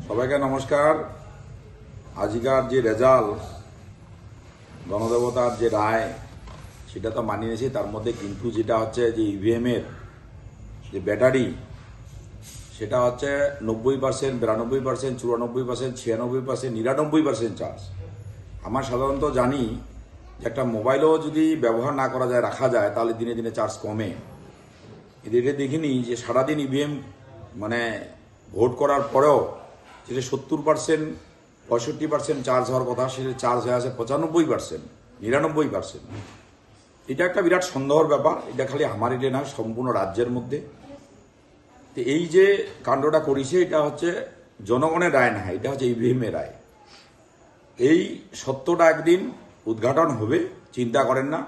সবাইকে নমস্কার। আজকার যে রেজাল্ট, গণদেবতার যে রায়, সেটা তো মানিয়ে নিয়েছি। তার মধ্যে কিন্তু যেটা হচ্ছে যে ইভিএম এর যে ব্যাটারি, সেটা হচ্ছে 90%, 92%, 94%, 96%, 99% চার্জ। আমার সাধারণত জানি যে একটা মোবাইলও যদি ব্যবহার না করা যায়, রাখা যায়, তাহলে দিনে দিনে চার্জ কমে। এটা দেখিনি যে সারাদিন ইভিএম মানে ভোট করার পরেও যেটা 70%, 65% চার্জ হওয়ার কথা, সেটা চার্জ হয়ে আছে 95%, 99%। এটা একটা বিরাট সন্দেহের ব্যাপার। এটা খালি আমার এটা না, সম্পূর্ণ রাজ্যের মধ্যে। তো এই যে কাণ্ডটা করেছে, এটা হচ্ছে জনগণের রায় না, এটা হচ্ছে ইভিএম এর রায়। এই সত্যটা একদিন উদ্ঘাটন হবে, চিন্তা করেন না।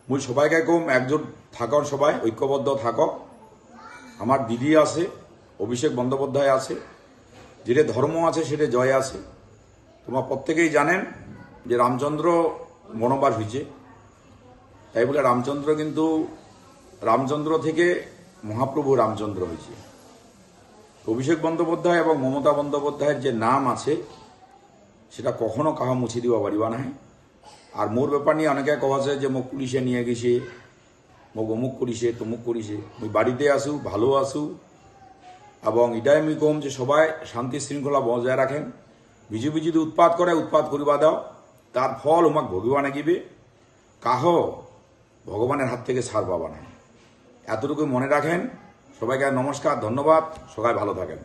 মুই সবাইকে কম, একজোট থাকন, সবাই ঐক্যবদ্ধ থাকো। আমার দিদি আছে, অভিষেক বন্দ্যোপাধ্যায় আছে, যেটা ধর্ম আছে সেটা জয় আছে। তোমার প্রত্যেকেই জানেন যে রামচন্দ্র বনবাস হয়েছে, তাই বলে রামচন্দ্র থেকে মহাপ্রভু রামচন্দ্র হয়েছে। অভিষেক বন্দ্যোপাধ্যায় এবং মমতা বন্দ্যোপাধ্যায়ের যে নাম আছে, সেটা কখনো কাহা মুছি দিবা পারিবা না। আর মোর ব্যাপার নিয়ে অনেকে কওয়াছে যে মোক পুলিশে নিয়ে গেছে, মোক অমুক করিছে, তমুক করিছে। মুই বাড়িতে আসু, ভালো আসু, এবং এটাই আমি কম যে সবাই শান্তি শৃঙ্খলা বজায় রাখেন। বিজেপি যদি উৎপাত করে, উৎপাত করিবা দাও, তার ফল উমাক ভগবান গিবে। কাহ ভগবানের হাত থেকে ছাড় পাবা না। এতটুকু মনে রাখেন। সবাইকে নমস্কার, ধন্যবাদ। সবাই ভালো থাকেন।